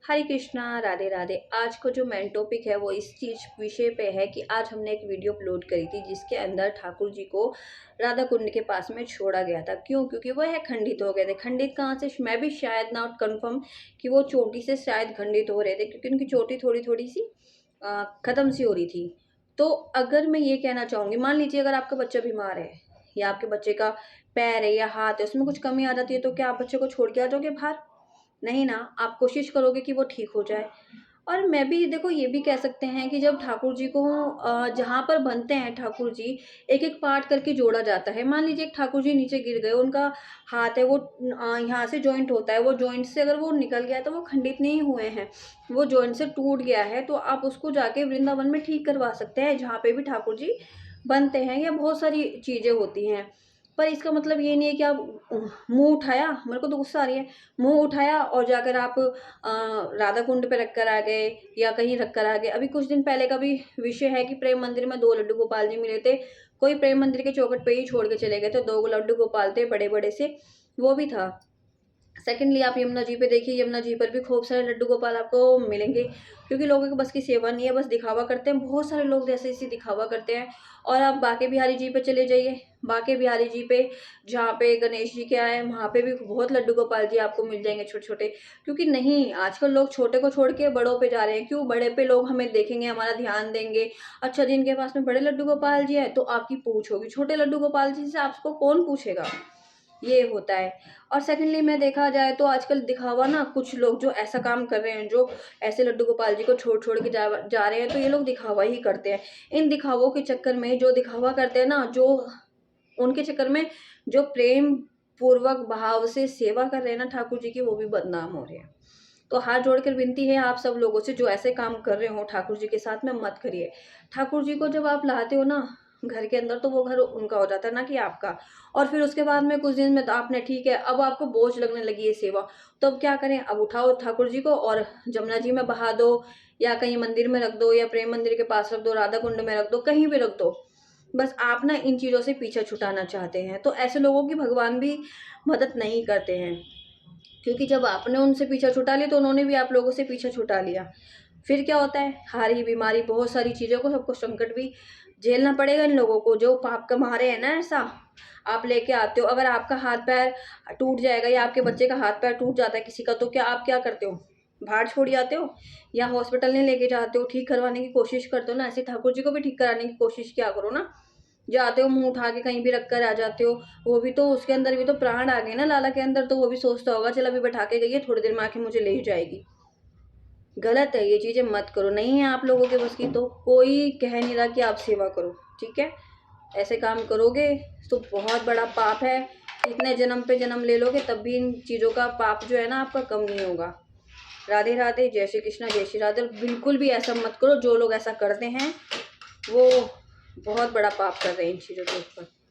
हरे कृष्णा, राधे राधे। आज का जो मेन टॉपिक है वो इस चीज विषय पे है कि आज हमने एक वीडियो अपलोड करी थी जिसके अंदर ठाकुर जी को राधा कुंड के पास में छोड़ा गया था। क्यों? क्योंकि वो है खंडित हो गए थे। खंडित कहाँ से? मैं भी शायद नॉट कंफर्म कि वो चोटी से शायद खंडित हो रहे थे, क्योंकि उनकी चोटी थोड़ी थोड़ी सी खत्म सी हो रही थी। तो अगर मैं ये कहना चाहूंगी, मान लीजिए अगर आपका बच्चा बीमार है या आपके बच्चे का पैर है या हाथ है, उसमें कुछ कमी आ जाती है, तो क्या आप बच्चे को छोड़ के आ जाओगे बाहर? नहीं ना, आप कोशिश करोगे कि वो ठीक हो जाए। और मैं भी देखो ये भी कह सकते हैं कि जब ठाकुर जी को जहाँ पर बनते हैं ठाकुर जी, एक-एक पार्ट करके जोड़ा जाता है। मान लीजिए एक ठाकुर जी नीचे गिर गए, उनका हाथ है वो यहाँ से जॉइंट होता है, वो जॉइंट से अगर वो निकल गया है तो वो खंडित नहीं हुए हैं, वो जॉइंट से टूट गया है, तो आप उसको जाके वृंदावन में ठीक करवा सकते हैं, जहाँ पे भी ठाकुर जी बनते हैं। या बहुत सारी चीज़ें होती हैं। पर इसका मतलब ये नहीं है कि आप मुँह उठाया, मेरे को तो गुस्सा आ रही है, मुँह उठाया और जाकर आप राधा कुंड पे रख कर आ गए या कहीं रख कर आ गए। अभी कुछ दिन पहले का भी विषय है कि प्रेम मंदिर में 2 लड्डू गोपाल जी मिले थे। कोई प्रेम मंदिर के चौखट पे ही छोड़ के चले गए थे, 2 लड्डू गोपाल थे बड़े-बड़े से, वो भी था। सेकंडली आप यमुना जी पे देखिए, यमुना जी पर भी खूब सारे लड्डू गोपाल आपको मिलेंगे, क्योंकि लोगों के बस की सेवा नहीं है, बस दिखावा करते हैं। बहुत सारे लोग जैसे-जैसे दिखावा करते हैं। और आप बांके बिहारी जी पे चले जाइए, बांके बिहारी जी पे जहाँ पे गणेश जी के आए हैं, वहाँ पे भी बहुत लड्डू गोपाल जी आपको मिल जाएँगे छोटे-छोटे। क्योंकि नहीं, आजकल लोग छोटे को छोड़ के बड़ों पे जा रहे हैं। क्यों? बड़े पे लोग हमें देखेंगे, हमारा ध्यान देंगे। अच्छा, जिनके पास में बड़े लड्डू गोपाल जी हैं, तो आपकी पूछ होगी। छोटे लड्डू गोपाल जी से आपको कौन पूछेगा? ये होता है। और सेकंडली मैं देखा जाए तो आजकल दिखावा ना, कुछ लोग जो ऐसा काम कर रहे हैं, जो ऐसे लड्डू गोपाल जी को छोड़-छोड़ के जा रहे हैं, तो ये लोग दिखावा ही करते हैं। इन दिखावों के चक्कर में जो दिखावा करते हैं ना, जो उनके चक्कर में जो प्रेम पूर्वक भाव से सेवा कर रहे हैं ना ठाकुर जी की, वो भी बदनाम हो रहे हैं। तो हाथ जोड़कर विनती है आप सब लोगों से, जो ऐसे काम कर रहे हो ठाकुर जी के साथ में, मत करिए। ठाकुर जी को जब आप लाते हो ना घर के अंदर, तो वो घर उनका हो जाता है, ना कि आपका। और फिर उसके बाद में कुछ दिन में तो आपने ठीक है, अब आपको बोझ लगने लगी है सेवा, तो अब क्या करें? अब उठाओ ठाकुर जी को और जमुना जी में बहा दो, या कहीं मंदिर में रख दो, या प्रेम मंदिर के पास रख दो, राधा कुंड में रख दो, कहीं भी रख दो। बस आप ना इन चीज़ों से पीछा छुटाना चाहते हैं, तो ऐसे लोगों की भगवान भी मदद नहीं करते हैं। क्योंकि जब आपने उनसे पीछा छुटा लिया, तो उन्होंने भी आप लोगों से पीछा छुटा लिया। फिर क्या होता है? हारी बीमारी, बहुत सारी चीज़ों को, सबको संकट भी झेलना पड़ेगा इन लोगों को, जो पाप कमा रहे हैं ना ऐसा। आप लेके आते हो, अगर आपका हाथ-पैर टूट जाएगा या आपके बच्चे का हाथ-पैर टूट जाता है किसी का, तो क्या आप क्या करते हो? बाहर छोड़ आते हो या हॉस्पिटल नहीं लेके जाते हो, ठीक करवाने की कोशिश करते हो ना? ऐसे ठाकुर जी को भी ठीक कराने की कोशिश किया करो ना। जाते हो मुँह उठा के कहीं भी रख कर आ जाते हो, वो भी तो, उसके अंदर भी तो प्राण आ गए ना लाला के अंदर, तो वो भी सोचता होगा चल अभी बैठा के गई है, थोड़ी देर में आके मुझे ले ही जाएगी। गलत है, ये चीज़ें मत करो, नहीं है आप लोगों के बस की, तो कोई कह नहीं रहा कि आप सेवा करो, ठीक है? ऐसे काम करोगे तो बहुत बड़ा पाप है, इतने जन्म पे जन्म ले लोगे तब भी इन चीज़ों का पाप जो है ना आपका कम नहीं होगा। राधे राधे, जय श्री कृष्णा, जय श्री राधे। बिल्कुल भी ऐसा मत करो, जो लोग ऐसा करते हैं वो बहुत बड़ा पाप कर रहे हैं इन चीज़ों के ऊपर।